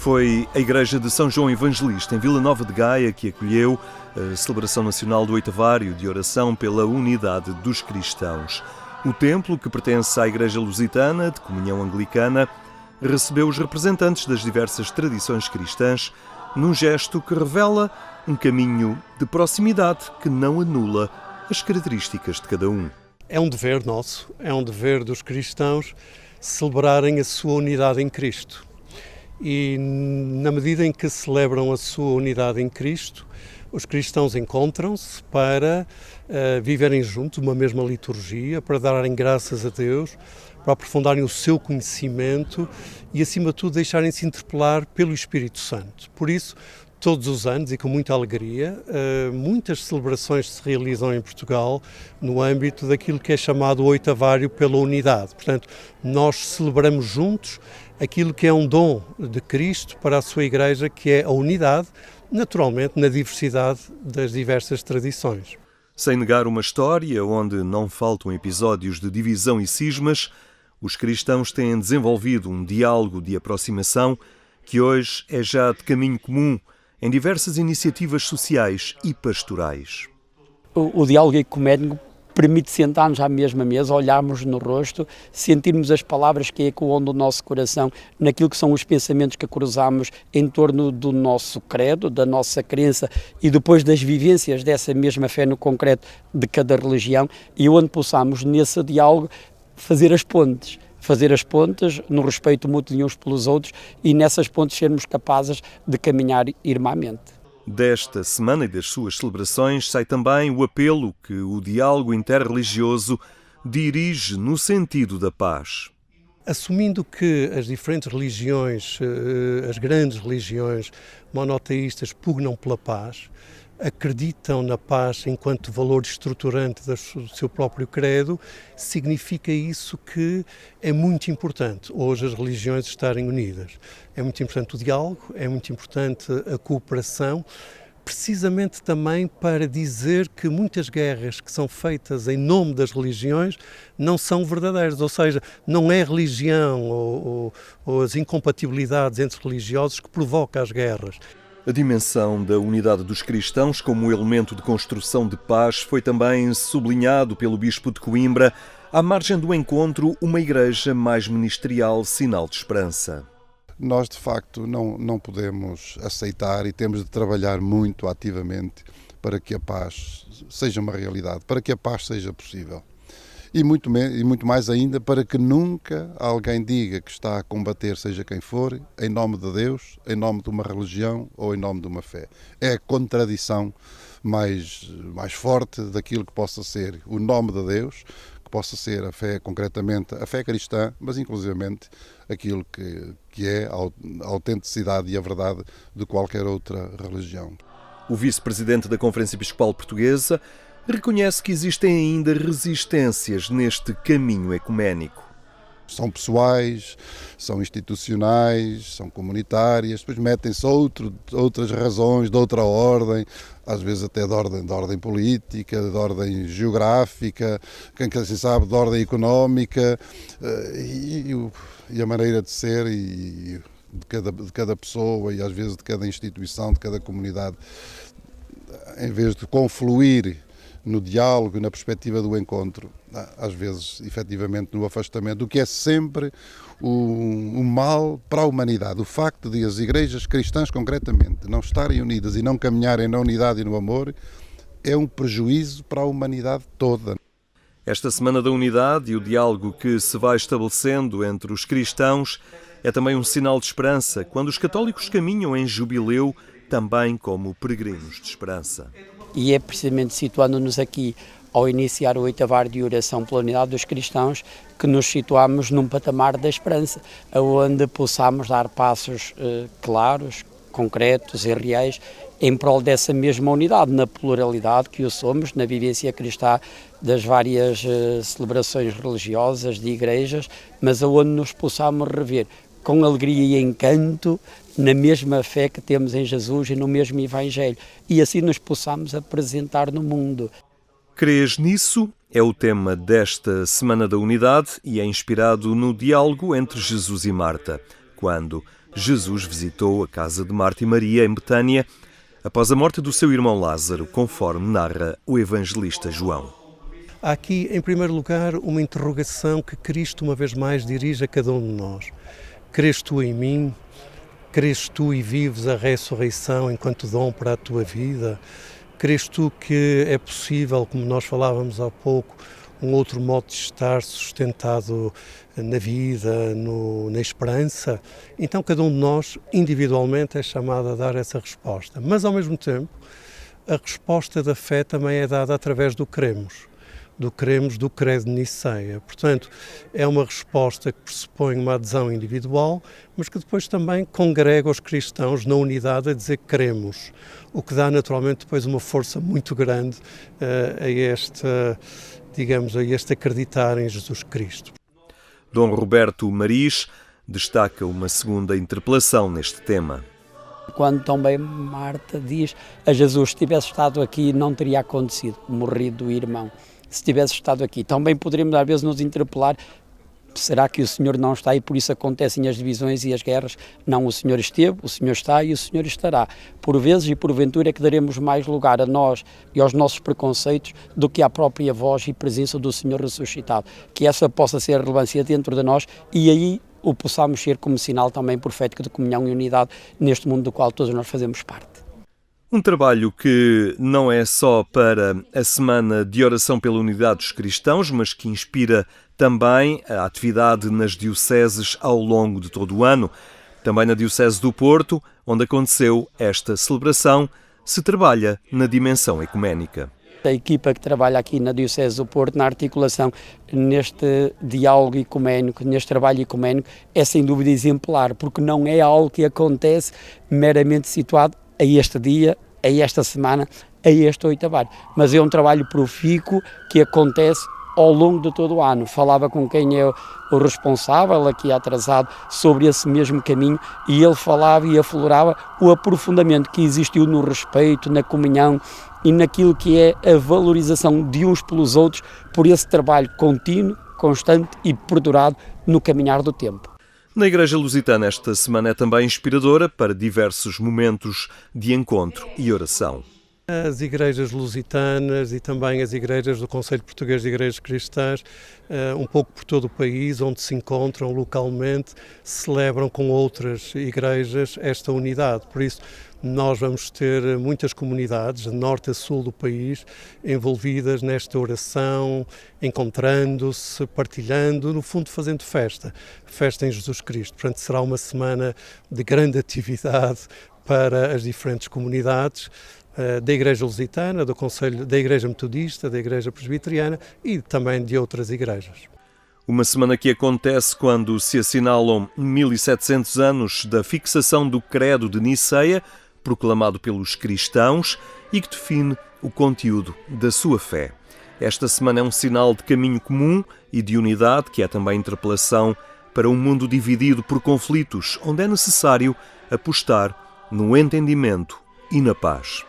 Foi a Igreja de São João Evangelista, em Vila Nova de Gaia, que acolheu a celebração nacional do Oitavário de Oração pela Unidade dos Cristãos. O templo, que pertence à Igreja Lusitana, de comunhão anglicana, recebeu os representantes das diversas tradições cristãs num gesto que revela um caminho de proximidade que não anula as características de cada um. É um dever nosso, é um dever dos cristãos celebrarem a sua unidade em Cristo. E na medida em que celebram a sua unidade em Cristo, os cristãos encontram-se para viverem juntos uma mesma liturgia, para darem graças a Deus, para aprofundarem o seu conhecimento e, acima de tudo, deixarem-se interpelar pelo Espírito Santo. Por isso, todos os anos e com muita alegria, muitas celebrações se realizam em Portugal no âmbito daquilo que é chamado o Oitavário pela Unidade. Portanto, nós celebramos juntos aquilo que é um dom de Cristo para a sua Igreja, que é a unidade, naturalmente na diversidade das diversas tradições. Sem negar uma história onde não faltam episódios de divisão e cismas, os cristãos têm desenvolvido um diálogo de aproximação que hoje é já de caminho comum em diversas iniciativas sociais e pastorais. O diálogo ecuménico permite sentarmos à mesma mesa, olharmos no rosto, sentirmos as palavras que ecoam do nosso coração, naquilo que são os pensamentos que cruzamos em torno do nosso credo, da nossa crença e depois das vivências dessa mesma fé no concreto de cada religião, e onde possamos, nesse diálogo, fazer as pontes no respeito mútuo de uns pelos outros e nessas pontes sermos capazes de caminhar irmãmente. Desta semana e das suas celebrações sai também o apelo que o diálogo interreligioso dirige no sentido da paz. Assumindo que as diferentes religiões, as grandes religiões monoteístas pugnam pela paz, acreditam na paz enquanto valor estruturante do seu próprio credo, significa isso que é muito importante hoje as religiões estarem unidas. É muito importante o diálogo, é muito importante a cooperação, precisamente também para dizer que muitas guerras que são feitas em nome das religiões não são verdadeiras, ou seja, não é a religião ou as incompatibilidades entre religiosos que provoca as guerras. A dimensão da unidade dos cristãos como elemento de construção de paz foi também sublinhado pelo Bispo de Coimbra, à margem do encontro, uma igreja mais ministerial, sinal de esperança. Nós, de facto, não podemos aceitar e temos de trabalhar muito ativamente para que a paz seja uma realidade, para que a paz seja possível. E muito mais ainda para que nunca alguém diga que está a combater, seja quem for, em nome de Deus, em nome de uma religião ou em nome de uma fé. É a contradição mais forte daquilo que possa ser o nome de Deus, que possa ser a fé, concretamente a fé cristã, mas inclusivamente aquilo que é a autenticidade e a verdade de qualquer outra religião. O vice-presidente da Conferência Episcopal Portuguesa reconhece que existem ainda resistências neste caminho ecuménico. São pessoais, são institucionais, são comunitárias, depois metem-se outras razões de outra ordem, às vezes até de ordem política, de ordem geográfica, quem quer se sabe, de ordem económica, e a maneira de ser de cada pessoa e às vezes de cada instituição, de cada comunidade, em vez de confluir no diálogo, na perspectiva do encontro, às vezes, efetivamente, no afastamento, o que é sempre um mal para a humanidade. O facto de as igrejas cristãs, concretamente, não estarem unidas e não caminharem na unidade e no amor, é um prejuízo para a humanidade toda. Esta Semana da Unidade e o diálogo que se vai estabelecendo entre os cristãos é também um sinal de esperança, quando os católicos caminham em jubileu, também como peregrinos de esperança. E é precisamente situando-nos aqui, ao iniciar o Oitavário de Oração pela Unidade dos Cristãos, que nos situamos num patamar da esperança, onde possamos dar passos claros, concretos e reais, em prol dessa mesma unidade, na pluralidade que o somos, na vivência cristã das várias celebrações religiosas, de igrejas, mas aonde nos possamos rever com alegria e encanto na mesma fé que temos em Jesus e no mesmo Evangelho, e assim nos possamos apresentar no mundo. Crês nisso? É o tema desta Semana da Unidade e é inspirado no diálogo entre Jesus e Marta, quando, Jesus visitou a casa de Marta e Maria em Betânia após a morte do seu irmão Lázaro, conforme narra o evangelista João. Há aqui, em primeiro lugar, uma interrogação que Cristo uma vez mais dirige a cada um de nós. Crês tu em mim? Crês tu e vives a ressurreição enquanto dom para a tua vida? Crês tu que é possível, como nós falávamos há pouco, um outro modo de estar sustentado na vida, na esperança? Então cada um de nós, individualmente, é chamado a dar essa resposta. Mas, ao mesmo tempo, a resposta da fé também é dada através do cremos. Do credo de Niceia. Portanto, é uma resposta que pressupõe uma adesão individual, mas que depois também congrega os cristãos na unidade a dizer que cremos, o que dá naturalmente depois uma força muito grande a este acreditar em Jesus Cristo. Dom Roberto Maris destaca uma segunda interpelação neste tema. Quando também Marta diz a Jesus, se tivesse estado aqui não teria acontecido, morrido o irmão. Se tivesse estado aqui, também poderíamos às vezes nos interpelar, será que o Senhor não está e por isso acontecem as divisões e as guerras? Não, o Senhor esteve, o Senhor está e o Senhor estará. Por vezes e porventura é que daremos mais lugar a nós e aos nossos preconceitos do que à própria voz e presença do Senhor ressuscitado. Que essa possa ser a relevância dentro de nós e aí o possamos ser como sinal também profético de comunhão e unidade neste mundo do qual todos nós fazemos parte. Um trabalho que não é só para a Semana de Oração pela Unidade dos Cristãos, mas que inspira também a atividade nas dioceses ao longo de todo o ano. Também na Diocese do Porto, onde aconteceu esta celebração, se trabalha na dimensão ecuménica. A equipa que trabalha aqui na Diocese do Porto, na articulação neste diálogo ecuménico, neste trabalho ecuménico, é sem dúvida exemplar, porque não é algo que acontece meramente situado a este dia, a esta semana, a este oitavário. Mas é um trabalho profícuo que acontece ao longo de todo o ano. Falava com quem é o responsável, aqui atrasado, sobre esse mesmo caminho e ele falava e aflorava o aprofundamento que existiu no respeito, na comunhão e naquilo que é a valorização de uns pelos outros por esse trabalho contínuo, constante e perdurado no caminhar do tempo. Na Igreja Lusitana, esta semana é também inspiradora para diversos momentos de encontro e oração. As igrejas lusitanas e também as igrejas do Conselho Português de Igrejas Cristãs, um pouco por todo o país, onde se encontram localmente, celebram com outras igrejas esta unidade. Por isso, nós vamos ter muitas comunidades, de norte a sul do país, envolvidas nesta oração, encontrando-se, partilhando, no fundo fazendo festa em Jesus Cristo. Portanto, será uma semana de grande atividade para as diferentes comunidades da Igreja Lusitana, do Conselho, da Igreja Metodista, da Igreja Presbiteriana e também de outras igrejas. Uma semana que acontece quando se assinalam 1700 anos da fixação do Credo de Niceia, proclamado pelos cristãos e que define o conteúdo da sua fé. Esta semana é um sinal de caminho comum e de unidade, que é também interpelação para um mundo dividido por conflitos, onde é necessário apostar no entendimento e na paz.